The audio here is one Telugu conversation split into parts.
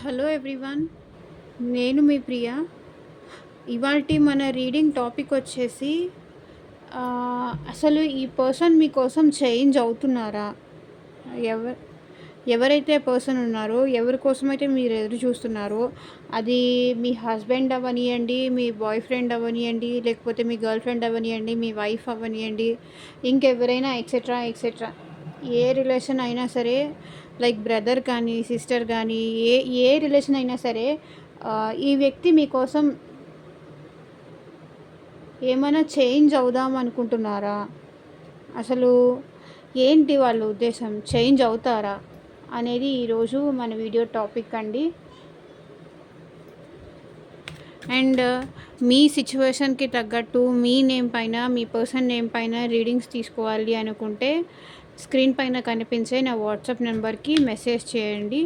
Hello everyone. నేను మీ ప్రియ. ఇవాల్టి మన రీడింగ్ టాపిక్ వచ్చేసి అసలు ఈ పర్సన్ మీకోసం చేంజ్ అవుతున్నారా? ఎవ ఎవరైతే పర్సన్ ఉన్నారో, ఎవరి కోసమైతే మీరు ఎదురు చూస్తున్నారో, అది మీ హస్బెండ్ అవ్వనియండి, మీ బాయ్ ఫ్రెండ్ అవ్వనియండి, లేకపోతే మీ గర్ల్ ఫ్రెండ్ అవ్వనియండి, మీ వైఫ్ అవ్వనియండి, ఇంకెవరైనా ఎక్సెట్రా ఎక్సెట్రా, ఏ రిలేషన్ అయినా సరే, లైక్ బ్రదర్ కానీ సిస్టర్ కానీ, ఏ ఏ రిలేషన్ అయినా సరే, ఈ వ్యక్తి మీకోసం ఏమైనా చేంజ్ అవుదాం అనుకుంటున్నారా? అసలు ఏంటి వాళ్ళ ఉద్దేశం? చేంజ్ అవుతారా అనేది ఈరోజు మన వీడియో టాపిక్ అండి. అండ్ మీ సిచ్యువేషన్కి తగ్గట్టు మీ నేమ్ పైన, మీ పర్సన్ నేమ్ పైన రీడింగ్స్ తీసుకోవాలి అనుకుంటే స్క్రీన్ పైన కనిపించే నా వాట్సాప్ నెంబర్కి మెసేజ్ చేయండి.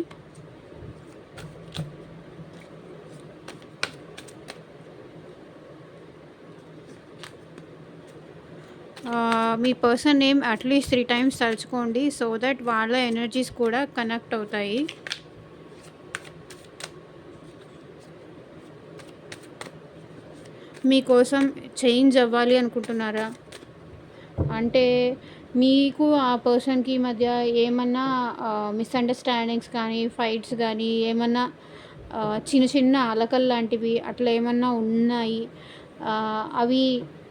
మీ పర్సన్ నేమ్ అట్లీస్ట్ 3 టైమ్స్ తలుచుకోండి, సో దట్ వాళ్ళ ఎనర్జీస్ కూడా కనెక్ట్ అవుతాయి. మీకోసం చేంజ్ అవ్వాలి అనుకుంటున్నారా? అంటే మీకు ఆ పర్సన్కి మధ్య ఏమన్నా మిస్అండర్స్టాండింగ్స్ కానీ, ఫైట్స్ కానీ, ఏమన్నా చిన్న చిన్న అలకలు లాంటివి అట్లా ఏమన్నా ఉన్నాయి, అవి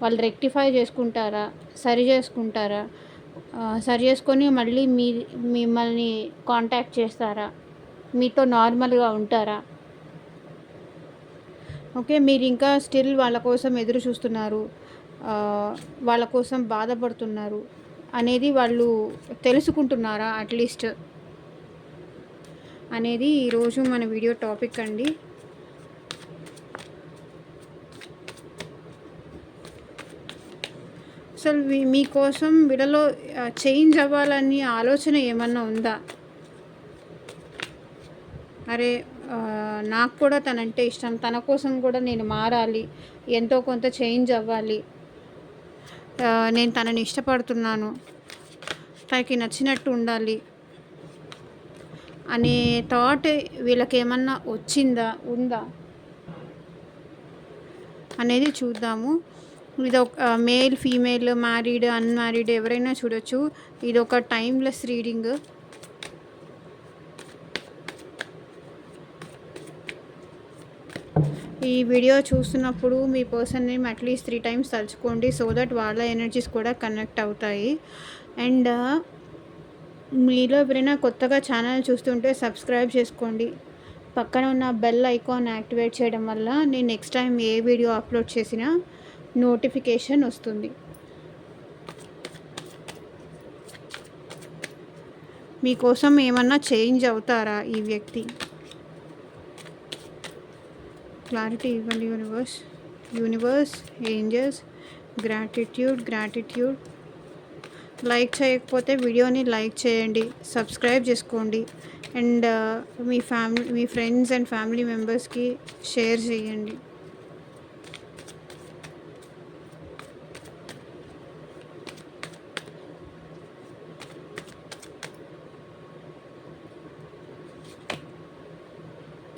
వాళ్ళు రెక్టిఫై చేసుకుంటారా? సరి చేసుకుంటారా? సరి చేసుకొని మళ్ళీ మిమ్మల్ని కాంటాక్ట్ చేస్తారా? మీతో నార్మల్గా ఉంటారా? ఓకే, మీరు ఇంకా స్టిల్ వాళ్ళ కోసం ఎదురు చూస్తున్నారు, వాళ్ళ కోసం బాధపడుతున్నారు అనేది వాళ్ళు తెలుసుకుంటున్నారా అట్లీస్ట్ అనేది ఈరోజు మన వీడియో టాపిక్ అండి. అసలు మీకోసం వీళ్ళలో చేంజ్ అవ్వాలని ఆలోచన ఏమన్నా ఉందా? అరే, నాకు కూడా తనంటే ఇష్టం, తన కోసం కూడా నేను మారాలి, ఎంతో కొంత చేంజ్ అవ్వాలి, నేను తనని ఇష్టపడుతున్నాను, తనకి నచ్చినట్టు ఉండాలి అనే థాట్ వీళ్ళకేమన్నా ఉందా అనేది చూద్దాము. ఇది ఒక మేల్, ఫీమేల్, మ్యారీడ్, అన్మ్యారీడ్ ఎవరైనా చూడొచ్చు. ఇది ఒక టైమ్లెస్ రీడింగ్. ఈ వీడియో చూస్తున్నప్పుడు మీ పర్సన్ నేమ్ అట్లీస్ట్ 3 టైమ్స్ తలుచుకోండి, సో దట్ వాళ్ళ ఎనర్జీస్ కూడా కనెక్ట్ అవుతాయి. అండ్ మీలో ఎవరైనా కొత్తగా ఛానల్ చూస్తుంటే సబ్స్క్రైబ్ చేసుకోండి. పక్కన ఉన్న బెల్ ఐకాన్ యాక్టివేట్ చేయడం వల్ల నేను నెక్స్ట్ టైం ఏ వీడియో అప్లోడ్ చేసినా నోటిఫికేషన్ వస్తుంది. మీకోసం ఏమన్నా చేంజ్ అవుతారా ఈ వ్యక్తి? క్లారిటీ ఇవ్వండి యూనివర్స్, ఏంజల్స్. గ్రాటిట్యూడ్. లైక్ చేయకపోతే వీడియోని లైక్ చేయండి, సబ్స్క్రైబ్ చేసుకోండి, and me friends and family మెంబర్స్కి షేర్ చేయండి.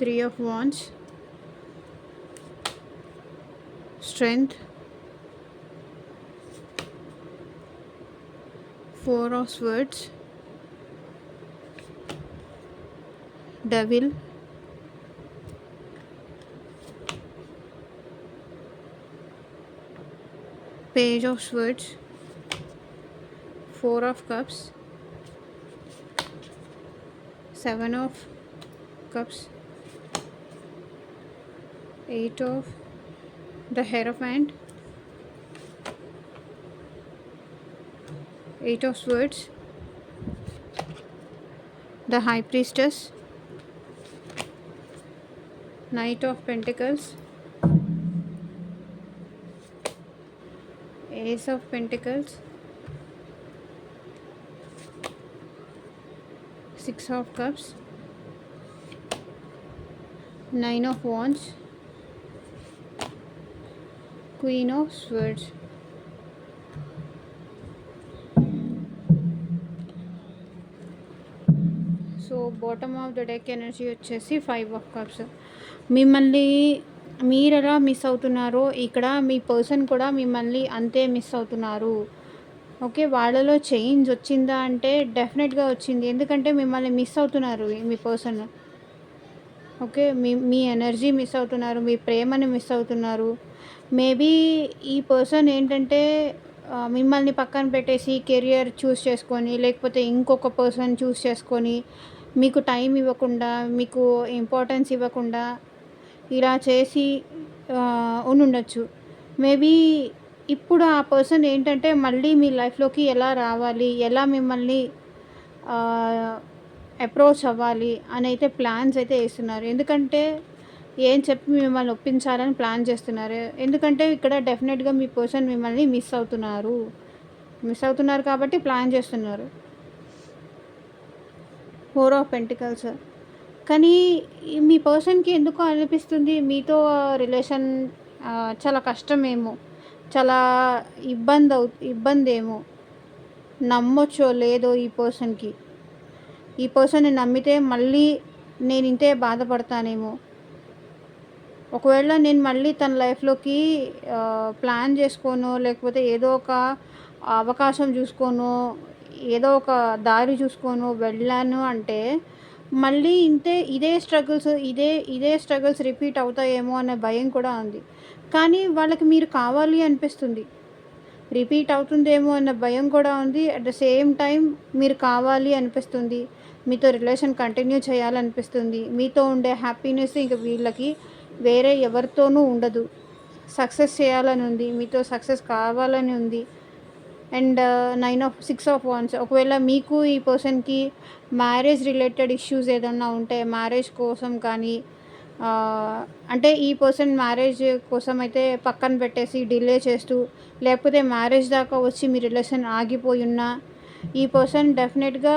Three of Wands, Strength, Four of Swords, Devil, Page of Swords, Four of Cups, Seven of Cups, Eight of the Hierophant, Eight of Swords, the High Priestess, Knight of Pentacles, Ace of Pentacles, Six of Cups, Nine of Wands, Queen of Swords. So bottom of the deck energy వచ్చేసి 5 ఆఫ్ కప్స్. మిమ్మల్ని మీరెలా మిస్ అవుతున్నారో ఇక్కడ మీ పర్సన్ కూడా మిమ్మల్ని అంతే మిస్ అవుతున్నారు. ఓకే. వాళ్ళలో చేంజ్ వచ్చిందా అంటే డెఫినెట్‌గా వచ్చింది. ఎందుకంటే మిమ్మల్ని మిస్ అవుతున్నారు మీ పర్సన్. ఓకే. మీ మీ ఎనర్జీ మిస్ అవుతున్నారు. మీ ప్రేమని మిస్ అవుతున్నారు. మేబీ ఈ పర్సన్ ఏంటంటే మిమ్మల్ని పక్కన పెట్టేసి కెరియర్ చూస్ చేసుకొని, లేకపోతే ఇంకొక పర్సన్ చూస్ చేసుకొని, మీకు టైం ఇవ్వకుండా, మీకు ఇంపార్టెన్స్ ఇవ్వకుండా ఇలా చేసి ఉండుండొచ్చు. మేబీ ఇప్పుడు ఆ పర్సన్ ఏంటంటే మళ్ళీ మీ లైఫ్‌లోకి ఎలా రావాలి? ఎలా మిమ్మల్ని అప్రోచ్ అవ్వాలి అనైతే ప్లాన్స్ అయితే ఏస్తున్నారు. ఎందుకంటే ఏం చెప్పి మిమ్మల్ని ఒప్పించాలని ప్లాన్ చేస్తున్నారు. ఎందుకంటే ఇక్కడ డెఫినెట్‌గా మీ పర్సన్ మిమ్మల్ని మిస్ అవుతున్నారు. మిస్ అవుతున్నారు కాబట్టి ప్లాన్ చేస్తున్నారు. 4 ఆఫ్ పెంటికల్స్. కానీ మీ పర్సన్‌కి ఎందుకో అనిపిస్తుంది మీతో రిలేషన్ చాలా కష్టమేమో, చాలా ఇబ్బందేమో, నమ్మొచ్చో లేదో ఈ పర్సన్‌కి. ఈ పర్సన్‌ని నమ్మితే మళ్ళీ నేనింతే బాధపడతానేమో. ఒకవేళ నేను మళ్ళీ తన లైఫ్‌లోకి ప్లాన్ చేసుకోనో, లేకపోతే ఏదో ఒక అవకాశం చూసుకోనో, ఏదో ఒక దారి చూసుకోనో వెళ్ళాను అంటే, మళ్ళీ ఇదే స్ట్రగుల్స్ రిపీట్ అవుతాయేమో అనే భయం కూడా ఉంది. కానీ వాళ్ళకి మీరు కావాలి అనిపిస్తుంది. రిపీట్ అవుతుందేమో అన్న భయం కూడా ఉంది. అట్ ద సేమ్ టైం మీరు కావాలి అనిపిస్తుంది. మీతో రిలేషన్ కంటిన్యూ చేయాలనిపిస్తుంది. మీతో ఉండే హ్యాపీనెస్ ఇంక వీళ్ళకి వేరే ఎవరితోనూ ఉండదు. సక్సెస్ చేయాలని ఉంది. మీతో సక్సెస్ కావాలని ఉంది. And 6 of wands. ఒకవేళ మీకు ఈ పర్సన్‌కి మ్యారేజ్ రిలేటెడ్ ఇష్యూస్ ఏదన్నా ఉంటే మ్యారేజ్ కోసం కానీ అంటే ఈ పర్సన్ మ్యారేజ్ కోసం అయితే పక్కన పెట్టేసి డిలే చేస్తూ, లేకపోతే మ్యారేజ్ దాకా వచ్చి మీ రిలేషన్ ఆగిపోయి ఉన్నా, ఈ పర్సన్ డెఫినెట్‌గా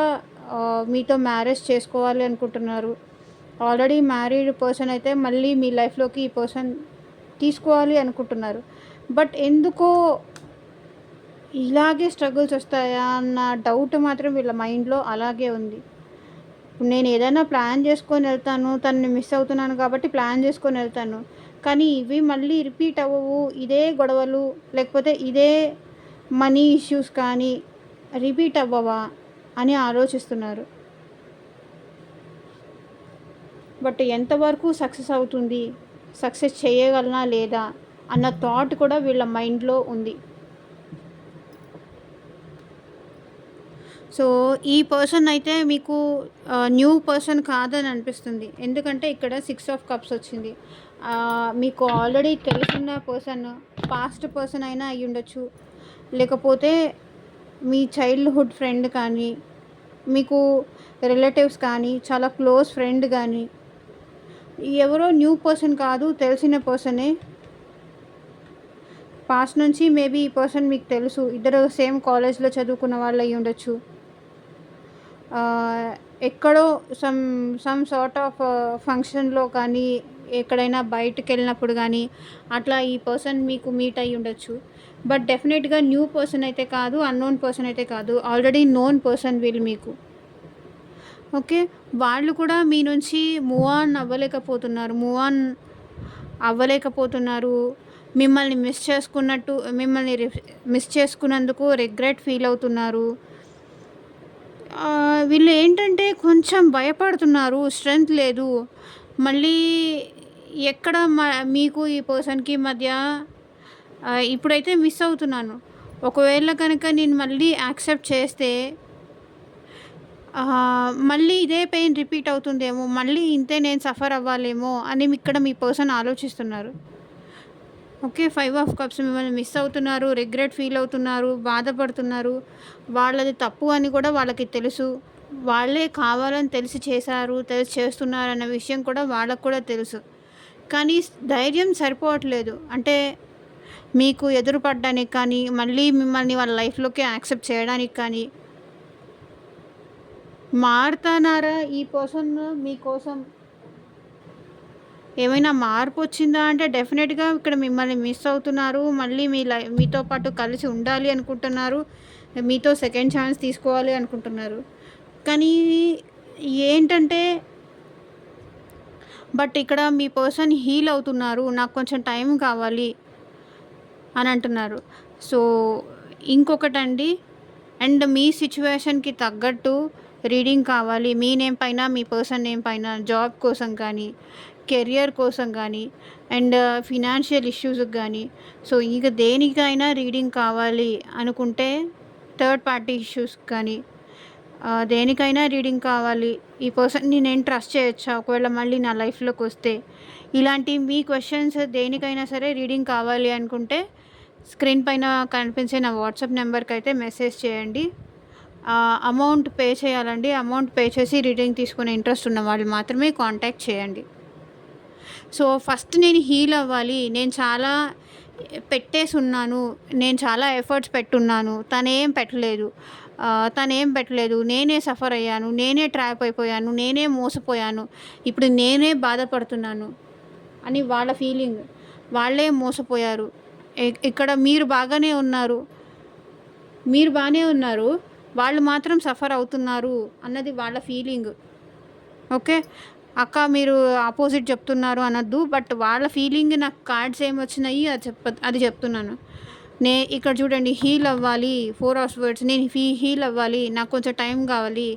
మీతో మ్యారేజ్ చేసుకోవాలి అనుకుంటున్నారు. ఆల్రెడీ మ్యారీడ్ పర్సన్ అయితే మళ్ళీ మీ లైఫ్‌లోకి ఈ పర్సన్ తీసుకోవాలి అనుకుంటున్నారు. బట్ ఎందుకో ఇలాగే స్ట్రగుల్స్ వస్తాయా అన్న డౌట్ మాత్రం వీళ్ళ మైండ్‌లో అలాగే ఉంది. నేను ఏదైనా ప్లాన్ చేసుకొని వెళ్తాను, తనని మిస్ అవుతున్నాను కాబట్టి ప్లాన్ చేసుకొని వెళ్తాను. కానీ ఇవి మళ్ళీ రిపీట్ అవ్వవు. ఇదే గొడవలు, లేకపోతే ఇదే మనీ ఇష్యూస్ కానీ రిపీట్ అవ్వవా అని ఆలోచిస్తున్నారు. బట్ ఎంతవరకు సక్సెస్ అవుతుంది, సక్సెస్ చేయగలనా లేదా అన్న థాట్ కూడా వీళ్ళ మైండ్‌లో ఉంది. సో ఈ పర్సన్ అయితే మీకు న్యూ పర్సన్ కాదని అనిపిస్తుంది. ఎందుకంటే ఇక్కడ 6 ఆఫ్ కప్స్ వచ్చింది. మీకు ఆల్రెడీ తెలిసిన పర్సన్, పాస్ట్ పర్సన్ అయినా అయ్యి ఉండొచ్చు, లేకపోతే మీ చైల్డ్‌హుడ్ ఫ్రెండ్ కానీ, మీకు రిలేటివ్స్ కానీ, చాలా క్లోజ్ ఫ్రెండ్ కానీ, ఎవరో న్యూ పర్సన్ కాదు, తెలిసిన పర్సనే. పాస్ట్ నుంచి మేబీ ఈ పర్సన్ మీకు తెలుసు. ఇద్దరు సేమ్ కాలేజ్‌లో చదువుకున్న వాళ్ళు అయ్యి ఉండొచ్చు. ఎక్కడో సమ్ సార్ట్ ఆఫ్ ఫంక్షన్‌లో కానీ, ఎక్కడైనా బయటికెళ్ళినప్పుడు కానీ అట్లా ఈ పర్సన్ మీకు మీట్ అయ్యి ఉండొచ్చు. బట్ డెఫినెట్‌గా న్యూ పర్సన్ అయితే కాదు, అన్నోన్ పర్సన్ అయితే కాదు. ఆల్రెడీ నోన్ పర్సన్ వీళ్ళు మీకు. ఓకే. వాళ్ళు కూడా మీ నుంచి మూవ్ ఆన్ అవ్వలేకపోతున్నారు. మిమ్మల్ని మిస్ చేసుకున్నందుకు రిగ్రెట్ ఫీల్ అవుతున్నారు. వీళ్ళు ఏంటంటే కొంచెం భయపడుతున్నారు. స్ట్రెంత్ లేదు. మళ్ళీ ఎక్కడ మీకు ఈ పర్సన్‌కి మధ్య ఇప్పుడైతే మిస్ అవుతున్నాను. ఒకవేళ కనుక నేను మళ్ళీ యాక్సెప్ట్ చేస్తే మళ్ళీ ఇదే పెయిన్ రిపీట్ అవుతుందేమో, మళ్ళీ ఇంతే నేను సఫర్ అవ్వాలేమో అని ఇక్కడ మీ పర్సన్ ఆలోచిస్తున్నారు. ఓకే. 5 of cups. మిమ్మల్ని మిస్ అవుతున్నారు, రిగ్రెట్ ఫీల్ అవుతున్నారు, బాధపడుతున్నారు. వాళ్ళది తప్పు అని కూడా వాళ్ళకి తెలుసు. వాళ్ళే కావాలని తెలిసి చేస్తున్నారన్న విషయం కూడా వాళ్ళకు కూడా తెలుసు. కానీ ధైర్యం సరిపోవట్లేదు. అంటే మీకు ఎదురుపడడానికి కానీ, మళ్ళీ మిమ్మల్ని వాళ్ళ లైఫ్‌లోకి యాక్సెప్ట్ చేయడానికి కానీ. మారుతున్నారా ఈ పర్సన్ మీకోసం? ఏమైనా మార్పు వచ్చిందా అంటే డెఫినెట్‌గా ఇక్కడ మిమ్మల్ని మిస్ అవుతున్నారు. మళ్ళీ మీతో పాటు కలిసి ఉండాలి అనుకుంటున్నారు. మీతో సెకండ్ ఛాన్స్ తీసుకోవాలి అనుకుంటున్నారు. కానీ ఏంటంటే బట్ ఇక్కడ మీ పర్సన్ హీల్ అవుతున్నారు. నాకు కొంచెం టైం కావాలి అని అంటున్నారు. సో, ఇంకొకటండి, అండ్ మీ సిట్యుయేషన్‌కి తగ్గట్టు రీడింగ్ కావాలి. మీ నేమ్ పైన, మీ పర్సన్ నేమ్ పైన జాబ్ కోసం కానీ, కెరియర్ కోసం కానీ, అండ్ ఫినాన్షియల్ ఇష్యూస్‌కి గానీ, సో, ఇక దేనికైనా రీడింగ్ కావాలి అనుకుంటే థర్డ్ పార్టీ ఇష్యూస్‌కి కానీ, దేనికైనా రీడింగ్ కావాలి. ఈ పర్సన్‌ని నేను ట్రస్ట్ చేయొచ్చా? ఒకవేళ మళ్ళీ నా లైఫ్‌లోకొస్తే? ఇలాంటి మీ క్వెషన్స్ దేనికైనా సరే రీడింగ్ కావాలి అనుకుంటే స్క్రీన్ పైన కనిపించే నా వాట్సాప్ నెంబర్‌కైతే మెసేజ్ చేయండి. అమౌంట్ పే చేయాలండి. అమౌంట్ పే చేసి రీడింగ్ తీసుకునే ఇంట్రెస్ట్ ఉన్న వాళ్ళు మాత్రమే కాంటాక్ట్ చేయండి. సో, ఫస్ట్ నేను హీల్ అవ్వాలి. నేను చాలా పెట్టేసున్నాను. నేను చాలా ఎఫర్ట్స్ పెట్టున్నాను. తనేం పెట్టలేదు. నేనే సఫర్ అయ్యాను. నేనే ట్రాప్ అయిపోయాను. నేనే మోసపోయాను. ఇప్పుడు నేనే బాధపడుతున్నాను అని వాళ్ళ ఫీలింగ్. వాళ్ళే మోసపోయారు. ఇక్కడ మీరు బాగానే ఉన్నారు. మీరు బానే ఉన్నారు. వాళ్ళు మాత్రం సఫర్ అవుతున్నారు అన్నది వాళ్ళ ఫీలింగ్. ఓకే. అక్క మీరు అపోజిట్ చెప్తున్నారు అనొద్దు. బట్ వాళ్ళ ఫీలింగ్ నాకు కార్డ్స్ ఏమొచ్చినాయి అది చెప్తున్నాను. ఇక్కడ చూడండి, హీల్ అవ్వాలి 4 ఆఫ్ వర్డ్స్. నేను హీల్ అవ్వాలి. నాకు కొంచెం టైం కావాలి.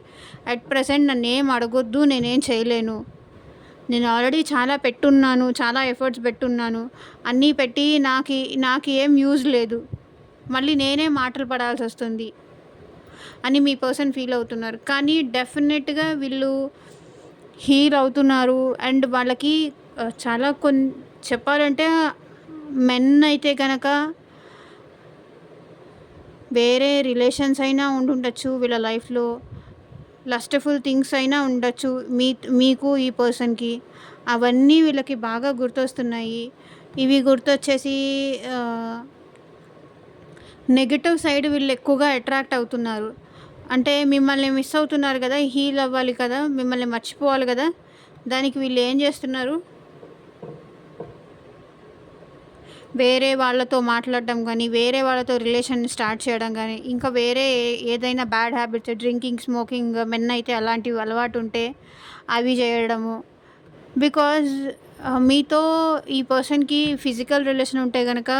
అట్ ప్రెజెంట్ నన్నేం అడగొద్దు. నేనేం చేయలేను. నేను ఆల్రెడీ చాలా పెట్టున్నాను. చాలా ఎఫర్ట్స్ పెట్టున్నాను. అన్నీ పెట్టి నాకు ఏం యూజ్ లేదు. మళ్ళీ నేనే మాటలు పడాల్సొస్తుంది అని మీ పర్సన్ ఫీల్ అవుతున్నారు. కానీ డెఫినెట్‌గా వీళ్ళు హీల్ అవుతున్నారు. అండ్ వాళ్ళకి చాలా చెప్పాలంటే మెన్ అయితే గనక వేరే రిలేషన్స్ అయినా ఉండుండొచ్చు వీళ్ళ లైఫ్‌లో. లస్ట్‌ఫుల్ థింగ్స్ అయినా ఉండొచ్చు మీకు ఈ పర్సన్‌కి. అవన్నీ వీళ్ళకి బాగా గుర్తొస్తున్నాయి. ఇవి గుర్తొచ్చేసి నెగెటివ్ సైడ్ వీళ్ళు ఎక్కువగా అట్రాక్ట్ అవుతున్నారు. అంటే మిమ్మల్ని మిస్ అవుతున్నారు కదా! హీల్ అవ్వాలి కదా! మిమ్మల్ని మర్చిపోవాలి కదా! దానికి వీళ్ళు ఏం చేస్తున్నారు? వేరే వాళ్ళతో మాట్లాడడం కానీ, వేరే వాళ్ళతో రిలేషన్ స్టార్ట్ చేయడం కానీ, ఇంకా వేరే ఏదైనా bad habits, drinking, smoking, men అయితే అలాంటివి అలవాటు ఉంటే అవి చేయడము. బికాజ్ మీతో ఈ పర్సన్‌కి ఫిజికల్ రిలేషన్ ఉంటే గనక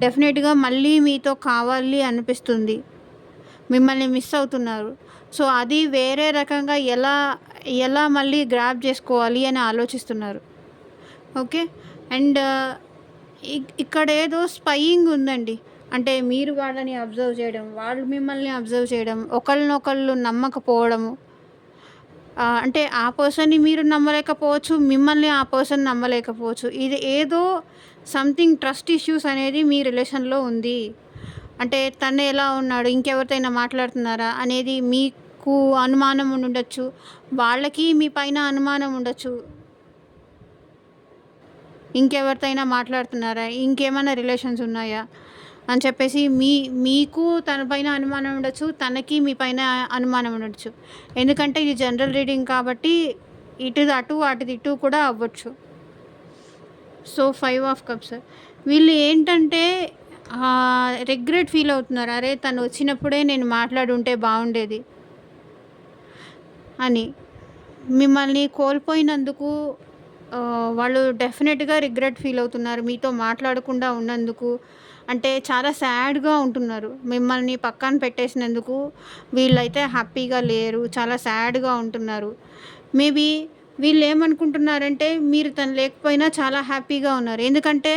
డెఫినెట్‌గా మళ్ళీ మీతో కావాలి అనిపిస్తుంది. మిమ్మల్ని మిస్ అవుతున్నారు. సో, అది వేరే రకంగా ఎలా మళ్ళీ గ్రాబ్ చేసుకోవాలి అని ఆలోచిస్తున్నారు. ఓకే. అండ్ ఇక్కడ ఏదో స్పైయింగ్ ఉందండి. అంటే మీరు వాళ్ళని అబ్జర్వ్ చేయడం, వాళ్ళు మిమ్మల్ని అబ్జర్వ్ చేయడం, ఒకళ్ళనొకళ్ళు నమ్మకపోవడము. అంటే ఆ పర్సన్‌ని మీరు నమ్మలేకపోవచ్చు. మిమ్మల్ని ఆ పర్సన్ నమ్మలేకపోవచ్చు. ఇది ఏదో సంథింగ్ ట్రస్ట్ ఇష్యూస్ అనేది మీ రిలేషన్‌లో ఉంది. అంటే తను ఎలా ఉన్నాడు? ఇంకెవరితోనైనా మాట్లాడుతున్నారా? అనేది మీకు అనుమానం ఉండుండొచ్చు. వాళ్ళకి మీ పైన అనుమానం ఉండొచ్చు. ఇంకెవరితోనైనా మాట్లాడుతున్నారా? ఇంకేమైనా రిలేషన్స్ ఉన్నాయా? అని చెప్పేసి మీకు తన పైన అనుమానం ఉండొచ్చు. తనకి మీ పైన అనుమానం ఉండొచ్చు. ఎందుకంటే ఇది జనరల్ రీడింగ్ కాబట్టి ఇటుది అటు, అటుది ఇటు కూడా అవ్వచ్చు. So, 5 of cups. వీళ్ళు ఏంటంటే రిగ్రెట్ ఫీల్ అవుతున్నారు. అరే! తను వచ్చినప్పుడే నేను మాట్లాడుంటే బాగుండేది అని. మిమ్మల్ని కోల్పోయినందుకు వాళ్ళు డెఫినెట్‌గా రిగ్రెట్ ఫీల్ అవుతున్నారు. మీతో మాట్లాడకుండా ఉన్నందుకు. అంటే చాలా సాడ్‌గా ఉంటున్నారు. మిమ్మల్ని పక్కన పెట్టేసినందుకు వీళ్ళైతే హ్యాపీగా లేరు. చాలా సాడ్‌గా ఉంటున్నారు. మేబీ వీళ్ళేమనుకుంటున్నారంటే మీరు తను లేకపోయినా చాలా హ్యాపీగా ఉన్నారు. ఎందుకంటే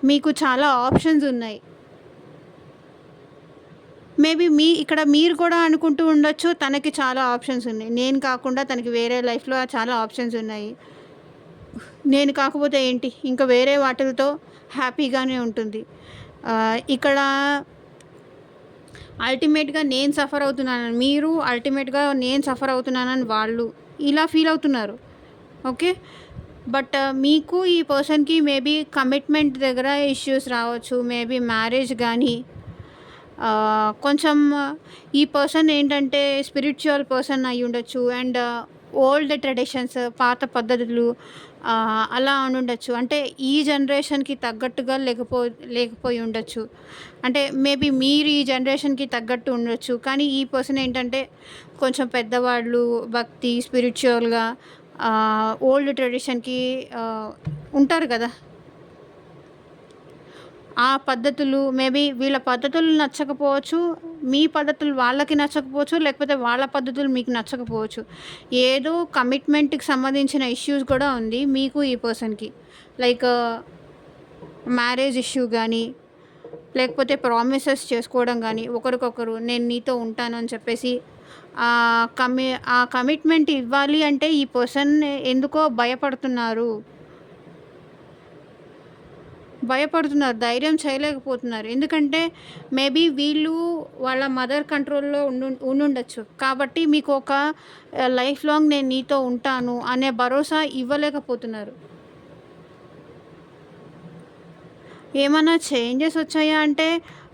మీకు చాలా ఆప్షన్స్ ఉన్నాయి. మేబీ ఇక్కడ మీరు కూడా అనుకుంటూ ఉండొచ్చు, తనకి చాలా ఆప్షన్స్ ఉన్నాయి. నేను కాకుండా తనకి వేరే లైఫ్‌లో చాలా ఆప్షన్స్ ఉన్నాయి. నేను కాకపోతే ఏంటి? ఇంకా వేరే వాటిలతో హ్యాపీగానే ఉంటుంది. ఇక్కడ అల్టిమేట్‌గా నేను సఫర్ అవుతున్నానని మీరు, అల్టిమేట్‌గా నేను సఫర్ అవుతున్నానని వాళ్ళు. ఇలా ఫీల్ అవుతున్నారు. ఓకే. బట్ మీకు ఈ పర్సన్‌కి మేబీ కమిట్మెంట్ దగ్గర ఇష్యూస్ రావచ్చు. మేబీ మ్యారేజ్ కానీ, కొంచెం ఈ పర్సన్ ఏంటంటే స్పిరిచువల్ పర్సన్ అయ్యుండొచ్చు. అండ్ ఓల్డ్ ట్రెడిషన్స్, పాత పద్ధతులు అలా ఉండుండొచ్చు. అంటే ఈ జనరేషన్‌కి తగ్గట్టుగా లేకపోయి ఉండొచ్చు. అంటే మేబీ మీరు ఈ జనరేషన్‌కి తగ్గట్టు ఉండొచ్చు. కానీ ఈ పర్సన్ ఏంటంటే కొంచెం పెద్దవాళ్ళు, భక్తి, స్పిరిచ్యువల్‌గా ఓల్డ్ ట్రెడిషన్‌కి ఉంటారు గదా! ఆ పద్ధతులు మేబీ వీళ్ళ పద్ధతులు నచ్చకపోవచ్చు. మీ పద్ధతులు వాళ్ళకి నచ్చకపోవచ్చు. లేకపోతే వాళ్ళ పద్ధతులు మీకు నచ్చకపోవచ్చు. ఏదో కమిట్మెంట్‌కి సంబంధించిన ఇష్యూస్ కూడా ఉంది మీకు ఈ పర్సన్‌కి. లైక్ మ్యారేజ్ ఇష్యూ గానీ, లేకపోతే ప్రామిసెస్ చేసుకోవడం గానీ, ఒకరికొకరు నేను నీతో ఉంటాను అని చెప్పేసి కమి ఆ కమిట్మెంట్ ఇవ్వాలి అంటే ఈ పర్సన్ ఎందుకో భయపడుతున్నారు. ధైర్యం చేయలేకపోతున్నారు. ఎందుకంటే మేబీ వీళ్ళు వాళ్ళ మదర్ కంట్రోల్‌లో ఉండుండొచ్చు. కాబట్టి మీకు ఒక లైఫ్ లాంగ్ నేను నీతో ఉంటాను అనే భరోసా ఇవ్వలేకపోతున్నారు. ఏమన్నా చేంజెస్ వచ్చాయా అంటే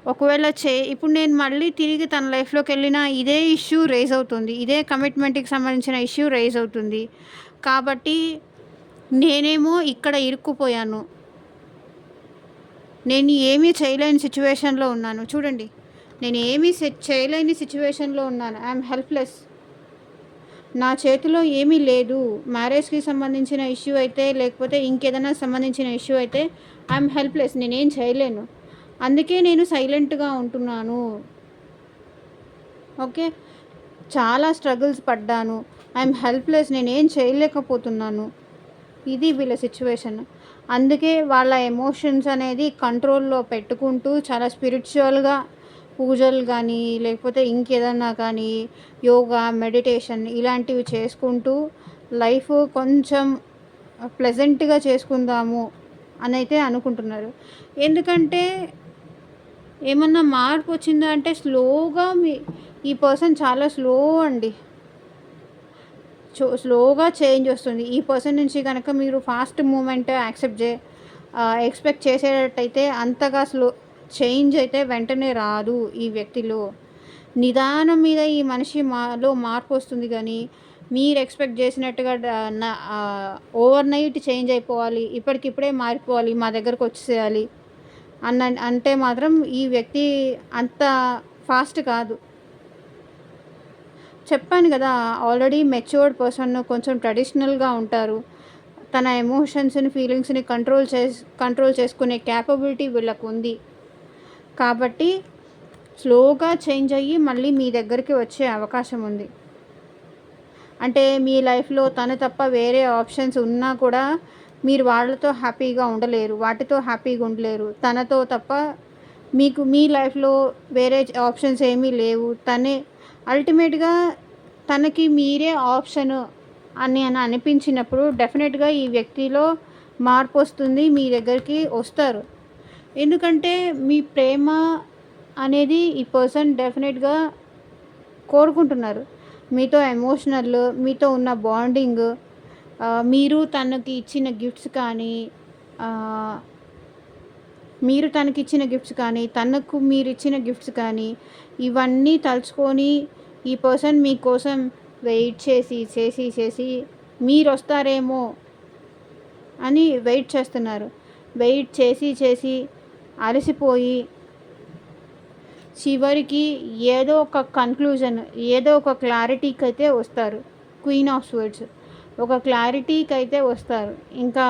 ఒకవేళ ఇప్పుడు నేను మళ్ళీ తిరిగి తన లైఫ్‌లోకెళ్ళినా ఇదే ఇష్యూ రైజ్ అవుతుంది. ఇదే కమిట్మెంట్‌కి సంబంధించిన ఇష్యూ రైజ్ అవుతుంది. కాబట్టి నేనేమో ఇక్కడ ఇరుక్కుపోయాను. నేను ఏమీ చేయలేని సిట్యుయేషన్‌లో ఉన్నాను. చూడండి. నేను ఏమీ చేయలేని సిట్యుయేషన్‌లో ఉన్నాను. I'm helpless. నా చేతిలో ఏమీ లేదు. మ్యారేజ్‌కి సంబంధించిన ఇష్యూ అయితే, లేకపోతే ఇంకేదైనా సంబంధించిన ఇష్యూ అయితే ఐయామ్ హెల్ప్‌లెస్. నేనేం చేయలేను. అందుకే నేను సైలెంట్‌గా ఉంటున్నాను. ఓకే. చాలా స్ట్రగుల్స్ పడ్డాను. I'm helpless. నేనేం చేయలేకపోతున్నాను. ఇది వీళ్ళ సిట్యుయేషన్. అందుకే వాళ్ళ ఎమోషన్స్ అనేది కంట్రోల్‌లో పెట్టుకుంటూ చాలా స్పిరిచ్యువల్‌గా పూజలు గానీ, లేకపోతే ఇంకేదన్నా కానీ యోగా, మెడిటేషన్ ఇలాంటివి చేసుకుంటూ లైఫ్ కొంచెం ప్లెజెంట్‌గా చేసుకుందాము అనైతే అనుకుంటున్నారు. ఎందుకంటే ఏమన్నా మార్పొచ్చిందా అంటే స్లోగా ఈ పర్సన్ చాలా స్లో అండి. స్లోగా చేంజ్ వస్తుంది. ఈ పర్సన్ నుంచి గనక మీరు ఫాస్ట్ మూవ్‌మెంట్ ఎక్స్‌పెక్ట్ చేసేటట్టయితే అంతగా చేంజ్ అయితే వెంటనే రాదు ఈ వ్యక్తిలో. నిదానం మీద ఈ మనిషి మాలో మార్పొస్తుంది గానీ, మీరు ఎక్స్‌పెక్ట్ చేసినట్టుగా ఓవర్‌నైట్ చేంజ్ అయిపోవాలి, ఇప్పటికిప్పుడే మారిపోవాలి, మా దగ్గరకొచ్చేసేయాలి అంటే మాత్రం ఈ వ్యక్తి అంత ఫాస్ట్ కాదు. చెప్పాను కదా! ఆల్రెడీ మెచ్యూర్డ్ పర్సన్ కొంచెం ట్రెడిషనల్‌గా ఉంటారు. తన ఎమోషన్స్‌ని, ఫీలింగ్స్‌ని కంట్రోల్ చేసుకునే క్యాపబిలిటీ వీళ్ళకుంది. కాబట్టి స్లోగా చేంజ్ అయ్యి మళ్ళీ మీ దగ్గరికి వచ్చే అవకాశం ఉంది. అంటే మీ లైఫ్‌లో తను తప్ప వేరే ఆప్షన్స్ ఉన్నా కూడా మీరు వాళ్ళతో హ్యాపీగా ఉండలేరు. వాటితో హ్యాపీగా ఉండలేరు. తనతో తప్ప మీకు మీ లైఫ్‌లో వేరే ఆప్షన్స్ ఏమీ లేవు. తనే అల్టిమేట్‌గా తనకి మీరే ఆప్షను అని అనిపించినప్పుడు డెఫినెట్‌గా ఈ వ్యక్తిలో మార్పొస్తుంది. మీ దగ్గరికి వస్తారు. ఎందుకంటే మీ ప్రేమ అనేది ఈ పర్సన్ డెఫినెట్‌గా కోరుకుంటున్నారు. మీతో ఎమోషనల్, మీతో ఉన్న బాండింగ్, మీరు తనకి ఇచ్చిన గిఫ్ట్స్ కానీ ఆహ్, మీరు తనకిచ్చిన గిఫ్ట్స్ కానీ, తనకు మీరిచ్చిన గిఫ్ట్స్ కానీ, ఇవన్నీ తలుచుకొని ఈ పర్సన్ మీకోసం వెయిట్ చేసి మీరొస్తారేమో అని వెయిట్ చేస్తున్నారు. వెయిట్ చేసి అలసిపోయి చివరికి ఏదో ఒక కన్క్లూజన్, ఏదో ఒక క్లారిటీకైతే వస్తారు. Queen of swords. ఒక క్లారిటీకైతే వస్తారు. ఇంకా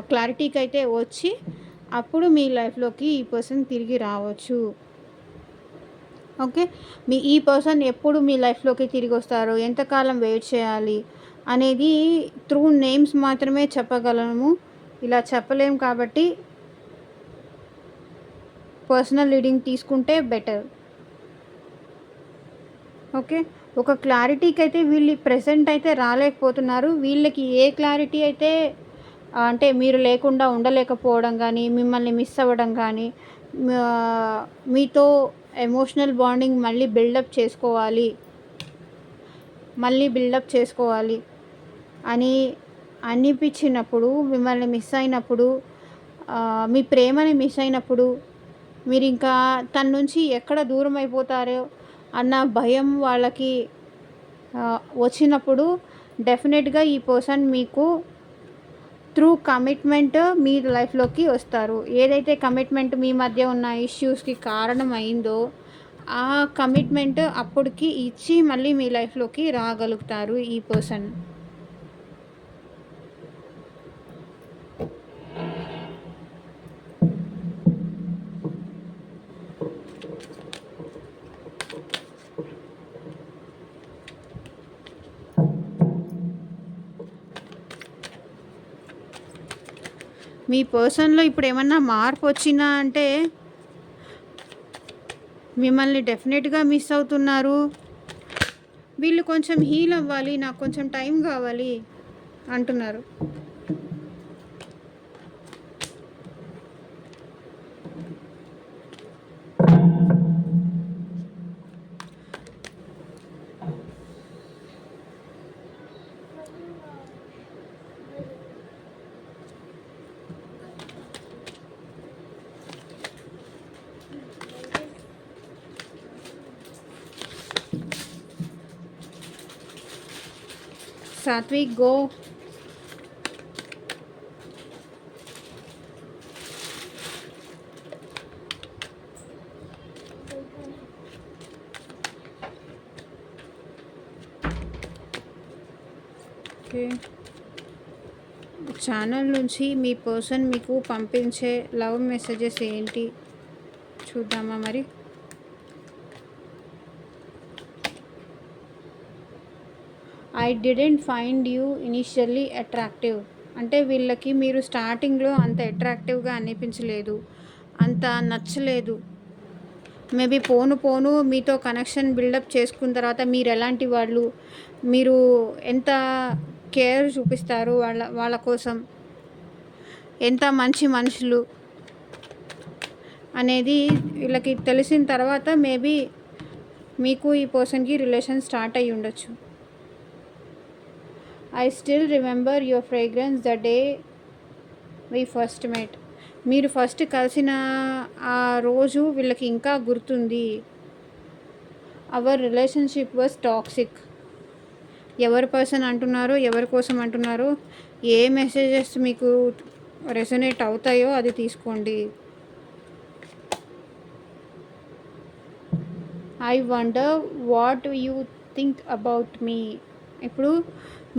క్లారిటీకైతే వచ్చి అప్పుడు మీ లైఫ్‌లోకి ఈ పర్సన్ తిరిగి రావచ్చు. ఓకే. ఈ పర్సన్ ఎప్పుడు మీ లైఫ్‌లోకి తిరిగొస్తారు, ఎంతకాలం వెయిట్ చేయాలి అనేది త్రూ నేమ్స్ మాత్రమే చెప్పగలము. ఇలా చెప్పలేము కాబట్టి పర్సనల్ రీడింగ్ తీసుకుంటే బెటర్. ఓకే. ఒక క్లారిటీకైతే వీళ్ళు ప్రెజెంట్ అయితే రాలేకపోతున్నారు. వీళ్ళకి ఏ క్లారిటీ అయితే అంటే మీరు లేకుండా ఉండలేకపోవడం గానీ, మిమ్మల్ని మిస్ అవ్వడం గానీ, మీతో ఎమోషనల్ బాండింగ్ మళ్ళీ బిల్డప్ చేసుకోవాలి అని అనిపించినప్పుడు, మిమ్మల్ని మిస్ అయినప్పుడు, మీ ప్రేమని మిస్ అయినప్పుడు, తన నుంచి ఎక్కడ దూరం అయిపోతారో అన్న భయం వాళ్ళకి వచ్చినప్పుడు డెఫినెట్గా ఈ పర్సన్ మీకు త్రూ కమిట్మెంట్ మీ లైఫ్లోకి వస్తారు. ఏదైతే కమిట్మెంట్ మీ మధ్య ఉన్న ఇష్యూస్కి కారణం అయిందో ఆ కమిట్మెంట్ అప్పటికి ఇచ్చి మళ్ళీ మీ లైఫ్లోకి రాగలుగుతారు ఈ పర్సన్. మీ పర్సన్లో ఇప్పుడు ఏమన్నా మార్పు వచ్చినా అంటే మిమ్మల్ని డెఫినెట్గా మిస్ అవుతున్నారు. వీళ్ళు కొంచెం హీల్ అవ్వాలి, నాకు కొంచెం టైం కావాలి అంటున్నారు. సాత్విక్ గో. ఓకే, ఛానల్ నుంచి మీ పర్సన్ మీకు పంపించే లవ్ మెసేజెస్ ఏంటి చూద్దామా మరి. I didn't find you initially attractive అంటే వీళ్ళకి మీరు స్టార్టింగ్లో అంత అట్రాక్టివ్గా అనిపించలేదు, అంత నచ్చలేదు. మేబీ పోను పోను మీతో కనెక్షన్ బిల్డప్ చేసుకున్న తర్వాత మీరు ఎలాంటి వాళ్ళు, మీరు ఎంత కేర్ చూపిస్తారు వాళ్ళ కోసం, ఎంత మంచి మనుషులు అనేది వీళ్ళకి తెలిసిన తర్వాత మేబీ మీకు ఈ పర్సన్కి రిలేషన్ స్టార్ట్ అయ్యి ఉండొచ్చు. I still remember your fragrance the day we first met మీరు ఫస్ట్ కలిసిన ఆ రోజు వీళ్ళకి ఇంకా గుర్తుంది. Our relationship was toxic. ఎవరి పర్సన్ అంటున్నారో, ఎవరి కోసం అంటున్నారో, ఏ మెసేజెస్ మీకు రెసొనేట్ అవుతాయో అది తీసుకోండి. I wonder what you think about me. ఇప్పుడు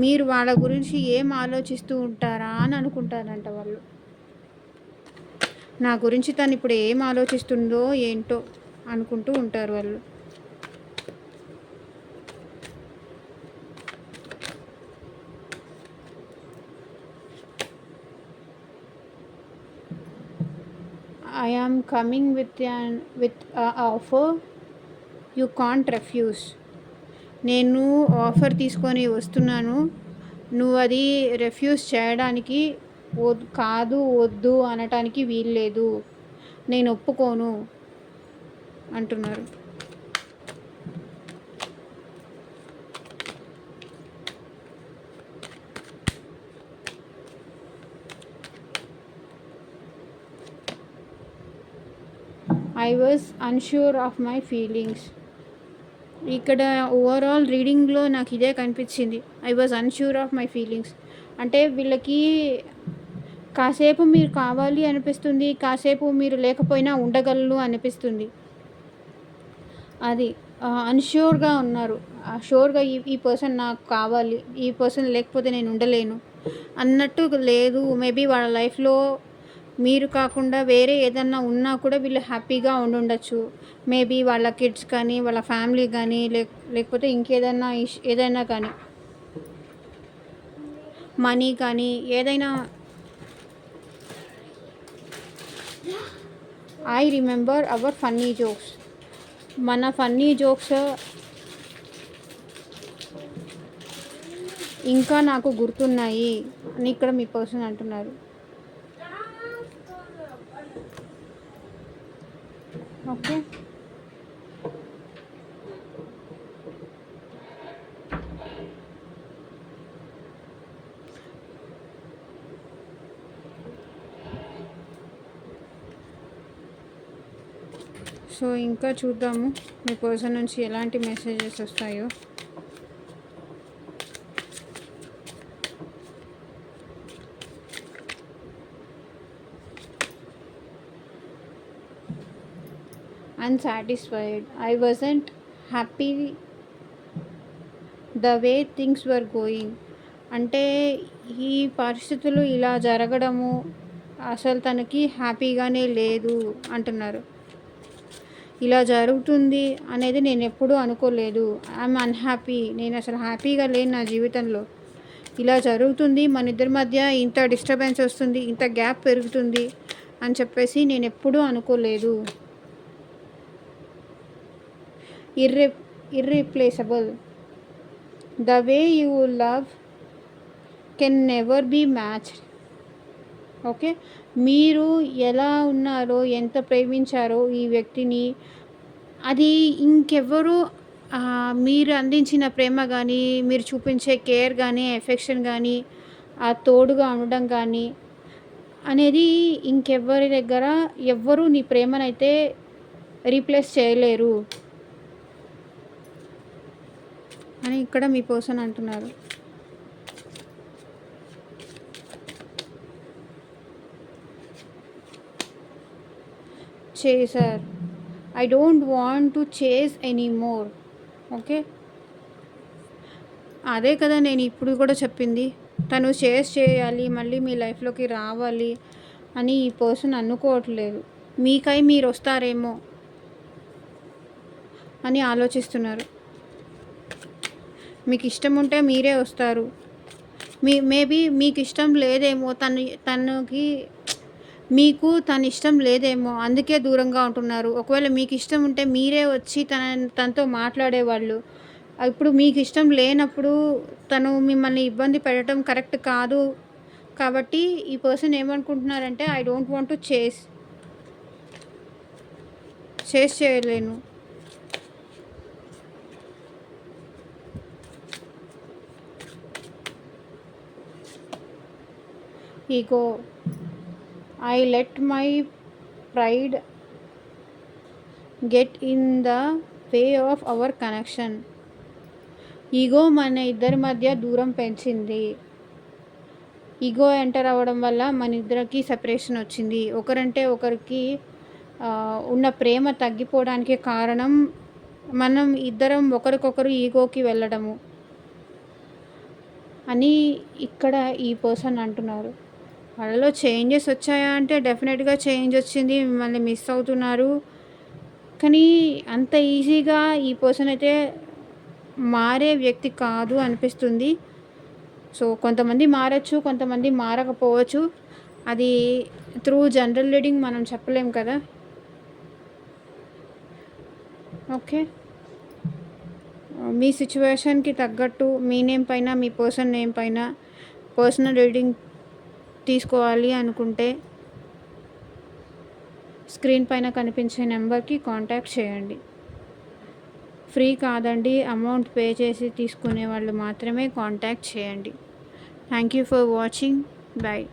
మీరు వాళ్ళ గురించి ఏం ఆలోచిస్తూ ఉంటారా అని అనుకుంటారంట వాళ్ళు. నా గురించి తను ఇప్పుడు ఏం ఆలోచిస్తుందో ఏంటో అనుకుంటూ ఉంటారు వాళ్ళు. I am coming with offer you can't refuse. నేను ఆఫర్ తీసుకొని వస్తున్నాను, నువ్వు అది రెఫ్యూజ్ చేయడానికి కాదు, వద్దు అనటానికి వీల్లేదు, నేను ఒప్పుకోను అంటున్నారు. I was unsure of my feelings. ఇక్కడ ఓవరాల్ రీడింగ్లో నాకు ఇదే కనిపించింది. I was unsure of my feelings అంటే వీళ్ళకి కాసేపు మీరు కావాలి అనిపిస్తుంది, కాసేపు మీరు లేకపోయినా ఉండగలరు అనిపిస్తుంది. అది అన్ష్యూర్గా ఉన్నారు. షూర్గా ఈ పర్సన్ నాకు కావాలి, ఈ పర్సన్ లేకపోతే నేను ఉండలేను అన్నట్టు లేదు. మేబీ వాళ్ళ లైఫ్లో మీరు కాకుండా వేరే ఏదన్నా ఉన్నా కూడా వీళ్ళు హ్యాపీగా ఉండుండొచ్చు. మేబీ వాళ్ళ కిడ్స్ కానీ, వాళ్ళ ఫ్యామిలీ కానీ, లేకపోతే ఇంకేదన్నా ఏదైనా కానీ, మనీ కానీ, ఏదైనా. I remember hour funny jokes. మన ఫన్నీ జోక్స్ ఇంకా నాకు గుర్తున్నాయి అని ఇక్కడ మీ పర్సన్ అంటున్నారు. ఓకే, సో ఇంకా చూద్దాము మీ పర్సన్ నుంచి ఎలాంటి మెసేజెస్ వస్తాయో. unsatisfied. I wasn't happy the way things were going. అంటే ఈ పరిస్థితులు ఇలా జరగడము అసలు తనకి హ్యాపీగానే లేదు అంటున్నారు. ఇలా జరుగుతుంది అనేది నేను ఎప్పుడూ అనుకోలేదు. I'm unhappy. నేను అసలు హ్యాపీగా లేను నా జీవితంలో. ఇలా జరుగుతుంది, మన ఇద్దరి మధ్య ఇంత డిస్టర్బెన్స్ వస్తుంది, ఇంత గ్యాప్ పెరుగుతుంది అని చెప్పేసి నేను ఎప్పుడూ అనుకోలేదు. Irreplaceable. The way you love can never be matched. Okay. మీరు ఎలా ఉన్నారో, ఎంత ప్రేమించారో ఈ వ్యక్తిని, అది ఇంకెవ్వరు మీరు అందించిన ప్రేమ కానీ, మీరు చూపించే కేర్ కానీ, ఎఫెక్షన్ కానీ, ఆ తోడుగా ఉండడం కానీ అనేది ఇంకెవ్వరి దగ్గర ఎవ్వరూ నీ ప్రేమనైతే రీప్లేస్ చేయలేరు అని ఇక్కడ మీ పర్సన్ అంటున్నారు. చేసర్. I don't want to chase anymore. Okay. అదే కదా నేను ఇప్పుడు కూడా చెప్పింది. తను చేయాలి, మళ్ళీ మీ లైఫ్లోకి రావాలి అని ఈ పర్సన్ అనుకోవట్లేదు. మీకై మీరు వస్తారేమో అని ఆలోచిస్తున్నారు. మీకు ఇష్టం ఉంటే మీరే వస్తారు. మేబీ మీకు ఇష్టం లేదేమో, తనకి మీకు తన ఇష్టం లేదేమో, అందుకే దూరంగా ఉంటున్నారు. ఒకవేళ మీకు ఇష్టం ఉంటే మీరే వచ్చి తనతో మాట్లాడేవాళ్ళు. ఇప్పుడు మీకు ఇష్టం లేనప్పుడు తను మిమ్మల్ని ఇబ్బంది పెట్టడం కరెక్ట్ కాదు. కాబట్టి ఈ పర్సన్ ఏమనుకుంటున్నారంటే, ఐ డోంట్ వాంట్ టు చేస్ చేయలేను. Ego. I let my pride get in the way of our connection. Ego మన ఇద్దరి మధ్య దూరం పెంచింది. ఈగో ఎంటర్ అవ్వడం వల్ల మన ఇద్దరికి సెపరేషన్ వచ్చింది. ఒకరంటే ఒకరికి ఉన్న ప్రేమ తగ్గిపోవడానికి కారణం మనం ఇద్దరం ఒకరికొకరు ఈగోకి వెళ్ళడము అని ఇక్కడ ఈ పర్సన్ అంటున్నారు. వాళ్ళలో చేంజెస్ వచ్చాయా అంటే డెఫినెట్గా చేంజ్ వచ్చింది. మిమ్మల్ని మిస్ అవుతున్నారు. కానీ అంత ఈజీగా ఈ పర్సన్ అయితే మారే వ్యక్తి కాదు అనిపిస్తుంది. సో కొంతమంది మారచ్చు, కొంతమంది మారకపోవచ్చు. అది త్రూ జనరల్ రీడింగ్ మనం చెప్పలేం కదా. ఓకే. మీ సిచ్యువేషన్కి తగ్గట్టు మీ నేమ్ పైన, మీ పర్సన్ నేమ్ పైన పర్సనల్ రీడింగ్ తీసుకోవాలి అనుకుంటే స్క్రీన్ పైన కనిపించే నెంబర్కి కాంటాక్ట్ చేయండి. ఫ్రీ కాదండి, అమౌంట్ పే చేసి తీసుకునే వాళ్ళు మాత్రమే కాంటాక్ట్ చేయండి. Thank you for watching. Bye.